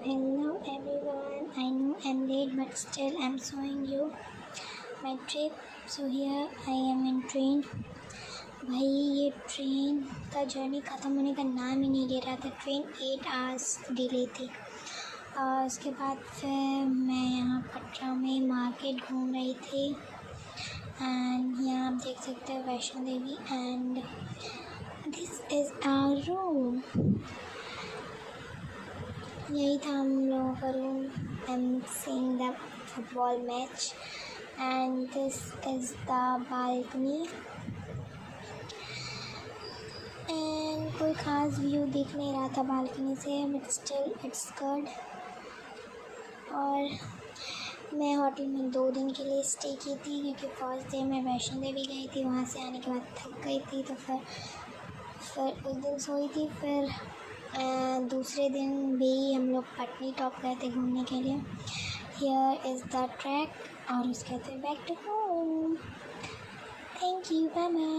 Hello everyone. I know I'm late, but still I'm showing you my trip. So here I am in train. भाई ये train का journey ख़त्म होने का नाम ही नहीं ले रहा था। ट्रेन 8 आवर्स डिले थी। और उसके बाद फिर मैं यहाँ पटना में मार्केट घूम रही थी। एंड यहाँ आप देख सकते हो Vaishno Devi and this is our room. यही था हम लोगों का रूम। I am seeing the football match and this is the balcony and कोई ख़ास व्यू दिख नहीं रहा था बालकनी से, बट स्टिल इट्स गुड। और मैं होटल में 2 दिन के लिए स्टे की थी, क्योंकि फर्स्ट डे मैं वैष्णो देवी गई थी। वहाँ से आने के बाद थक गई थी, तो फिर उस दिन सोई थी। फिर दूसरे दिन भी हम लोग पटनी टॉप गए थे घूमने के लिए। हियर इज़ द ट्रैक और उसके बाद back to home. Thank you, bye bye.